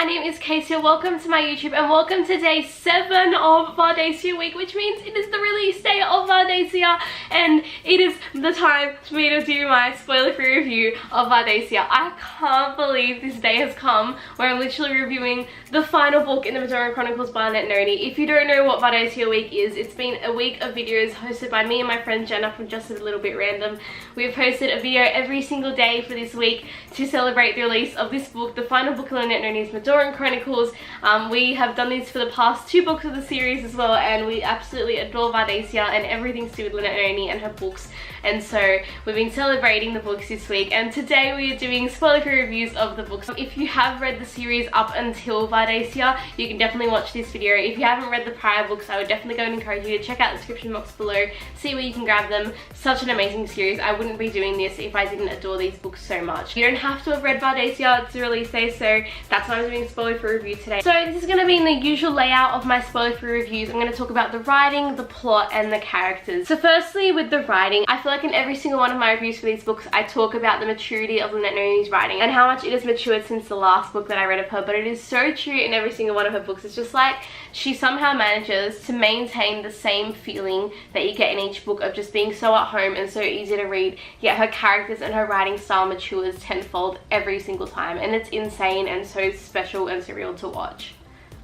my name is Kaysia, welcome to my YouTube and welcome to day 7 of Vardaesia week, which means it is the release day of Vardaesia and it is the time for me to do my spoiler-free review of Vardaesia. I can't believe this day has come where I'm literally reviewing the final book in the Medoran Chronicles by Lynette and Noni. If you don't know what Vardaesia week is, it's been a week of videos hosted by me and my friend Jenna from Just a Little Bit Random. We have posted a video every single day for this week to celebrate the release of this book, the final book of Lynette and Noni's Medoran Chronicles. We have done this for the past 2 books of the series as well, and we absolutely adore Vardaesia and everything to do with Lynette and Noni and her books. And so we've been celebrating the books this week, and today we are doing spoiler-free reviews of the books. If you have read the series up until Vardaesia, you can definitely watch this video. If you haven't read the prior books, I would definitely go and encourage you to check out the description box below, see where you can grab them. Such an amazing series. I wouldn't be doing this if I didn't adore these books so much. You don't have to have read Vardaesia, it's a release day, so that's why I'm doing a spoiler-free review today. So this is going to be in the usual layout of my spoiler-free reviews. I'm going to talk about the writing, the plot, and the characters. So firstly, with the writing, I feel like in every single one of my reviews for these books, I talk about the maturity of Lynette and Noni's writing and how much it has matured since the last book that I read of her, but it is so true in every single one of her books. It's just like she somehow manages to maintain the same feeling that you get in each book of just being so at home and so easy to read, yet her characters and her writing style matures tenfold every single time, and it's insane and so special and surreal to watch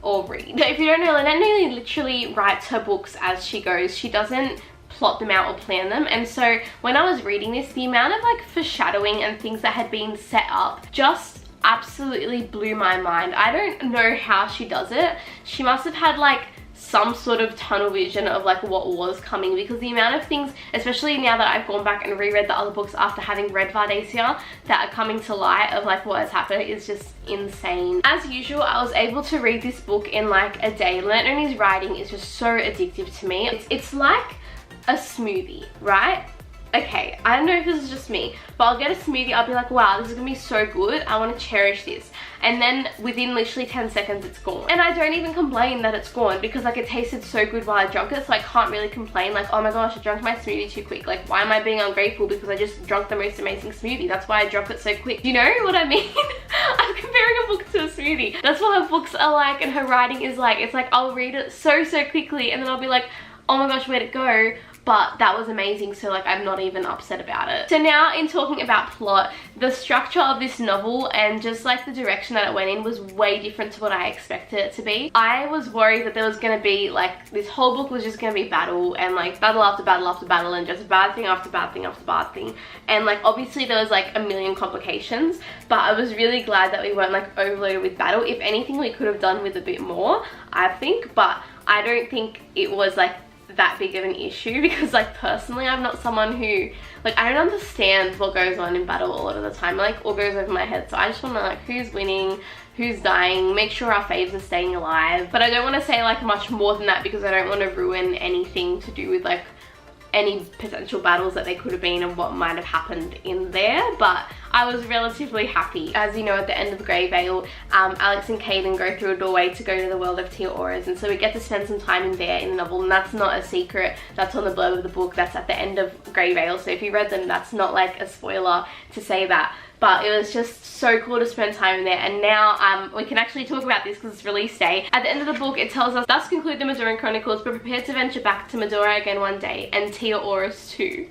or read. So if you don't know, Lynette Noni literally writes her books as she goes. She doesn't plot them out or plan them, and so when I was reading this, the amount of like foreshadowing and things that had been set up just absolutely blew my mind. I don't know how she does it. She must have had like some sort of tunnel vision of like what was coming, because the amount of things, especially now that I've gone back and reread the other books after having read Vardaesia, that are coming to light of like what has happened is just insane. As usual, I was able to read this book in like a day. Lynette Noni's writing is just so addictive to me. It's like a smoothie, right? Okay, I don't know if this is just me, but I'll get a smoothie, I'll be like, wow, this is gonna be so good, I want to cherish this, and then within literally 10 seconds it's gone. And I don't even complain that it's gone, because like it tasted so good while I drank it, so I can't really complain like, oh my gosh, I drank my smoothie too quick, like why am I being ungrateful because I just drank the most amazing smoothie? That's why I drank it so quick. You know what I mean? I'm comparing a book to a smoothie. That's what her books are like and her writing is like. It's like I'll read it so quickly and then I'll be like, oh my gosh, where'd it go? But that was amazing, so like I'm not even upset about it. So now in talking about plot, the structure of this novel and just like the direction that it went in was way different to what I expected it to be. I was worried that there was going to be like, this whole book was just going to be battle and like battle after battle after battle and just bad thing after bad thing after bad thing. And like obviously there was like a million complications, but I was really glad that we weren't like overloaded with battle. If anything, we could have done with a bit more, I think, but I don't think it was like that big of an issue, because like personally I'm not someone who like, I don't understand what goes on in battle a lot of the time, like all goes over my head, so I just want to like who's winning, who's dying, make sure our faves are staying alive. But I don't want to say like much more than that, because I don't want to ruin anything to do with like any potential battles that they could have been and what might have happened in there. But I was relatively happy. As you know, at the end of Grey Vale, Alex and Caden go through a doorway to go to the world of Auras, and so we get to spend some time in there in the novel, and that's not a secret. That's on the blurb of the book. That's at the end of Grey Vale, so if you read them, that's not like a spoiler to say that. But it was just so cool to spend time in there, and now we can actually talk about this because it's release day. At the end of the book, it tells us, thus conclude the Medoran Chronicles, but prepare to venture back to Medora again one day, and Auras too.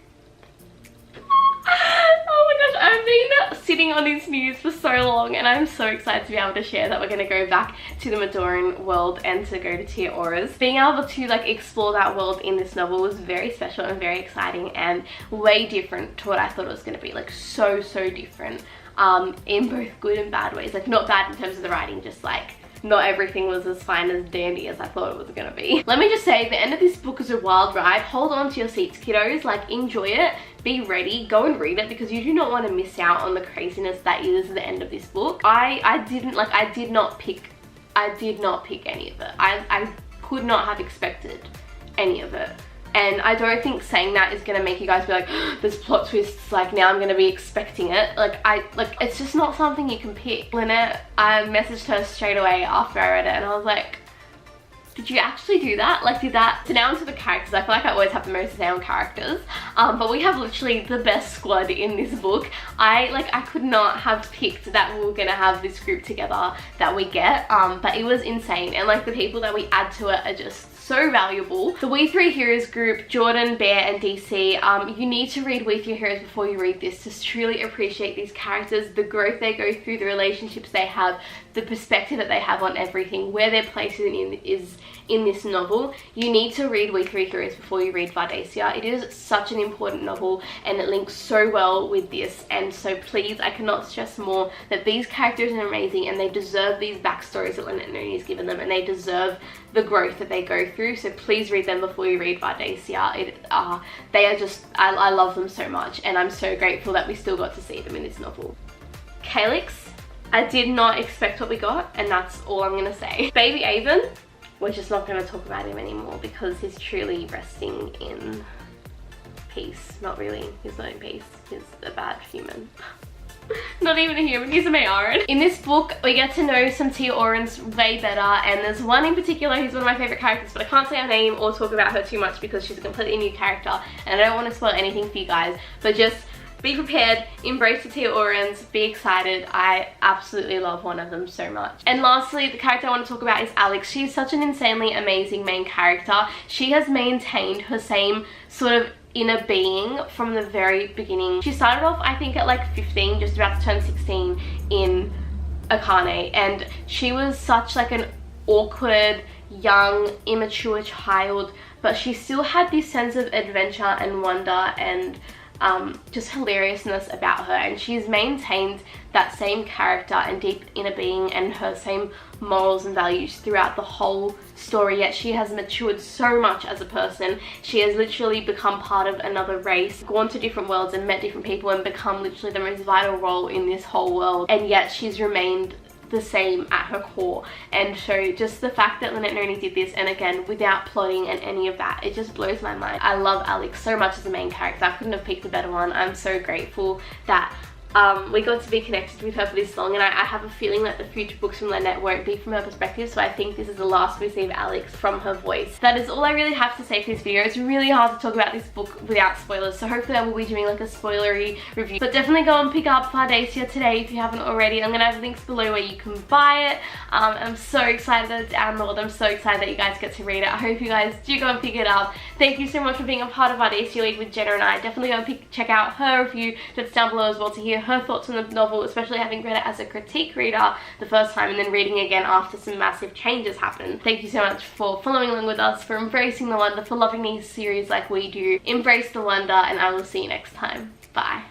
Oh my gosh, I've been sitting on this news for so long, and I'm so excited to be able to share that we're going to go back to the Medoran world and to go to Auras. Being able to like explore that world in this novel was very special and very exciting and way different to what I thought it was going to be. Like so different in both good and bad ways. Like not bad in terms of the writing, just like not everything was as fine as dandy as I thought it was gonna be. Let me just say, the end of this book is a wild ride. Hold on to your seats, kiddos. Like enjoy it, be ready, go and read it, because you do not want to miss out on the craziness that is the end of this book. I did not pick any of it. I could not have expected any of it. And I don't think saying that is gonna make you guys be like, there's plot twists, like now I'm gonna be expecting it. Like it's just not something you can pick. Lynette, I messaged her straight away after I read it, and I was like, did you actually do that? Like, did that? So now onto the characters. I feel like I always have the most to say on characters, but we have literally the best squad in this book. I could not have picked that we were gonna have this group together that we get, but it was insane, and like the people that we add to it are just so valuable. The We Three Heroes group, Jordan, Bear and DC, you need to read We Three Heroes before you read this to truly appreciate these characters, the growth they go through, the relationships they have, the perspective that they have on everything, where their place is in this novel. You need to read We Three Heroes before you read Vardaesia. It is such an important novel and it links so well with this, and so please, I cannot stress more that these characters are amazing and they deserve these backstories that Lynette and Noni has given them, and they deserve the growth that they go through. So please read them before you read Vardaesia. They are just, I love them so much, and I'm so grateful that we still got to see them in this novel. Calyx, I did not expect what we got, and that's all I'm gonna say. Baby Avon, we're just not going to talk about him anymore because he's truly resting in peace. Not really, he's not in peace, he's a bad human. Not even a human, he's a Medoran. In this book, we get to know some Tia Orans way better, and there's one in particular who's one of my favourite characters, but I can't say her name or talk about her too much because she's a completely new character, and I don't want to spoil anything for you guys, but just be prepared, embrace the Tia Orans, be excited. I absolutely love one of them so much. And lastly, the character I want to talk about is Alex. She's such an insanely amazing main character. She has maintained her same sort of inner being from the very beginning. She started off, I think, at like 15, just about to turn 16 in ahhh, and she was such like an awkward, young, immature child, but she still had this sense of adventure and wonder and just hilariousness about her, and she's maintained that same character and deep inner being and her same morals and values throughout the whole story, yet she has matured so much as a person. She has literally become part of another race, gone to different worlds and met different people and become literally the most vital role in this whole world, and yet she's remained the same at her core. And so just the fact that Lynette and Noni did this, and again without plotting and any of that, it just blows my mind. I love Alex so much as a main character. I couldn't have picked a better one. I'm so grateful that we got to be connected with her for this long, and I have a feeling that the future books from Lynette won't be from her perspective, so I think this is the last we see of Alex from her voice. That is all I really have to say for this video. It's really hard to talk about this book without spoilers, so hopefully I will be doing like a spoilery review. But definitely go and pick up Vardaesia today if you haven't already. I'm gonna have links below where you can buy it. I'm so excited that it's downloaded. I'm so excited that you guys get to read it. I hope you guys do go and pick it up. Thank you so much for being a part of Vardaesia Week with Jenna and I. Definitely go and check out her review that's down below as well to hear her thoughts on the novel, especially having read it as a critique reader the first time and then reading again after some massive changes happen. Thank you so much for following along with us, for embracing the wonder, for loving these series like we do. Embrace the wonder, and I will see you next time. Bye.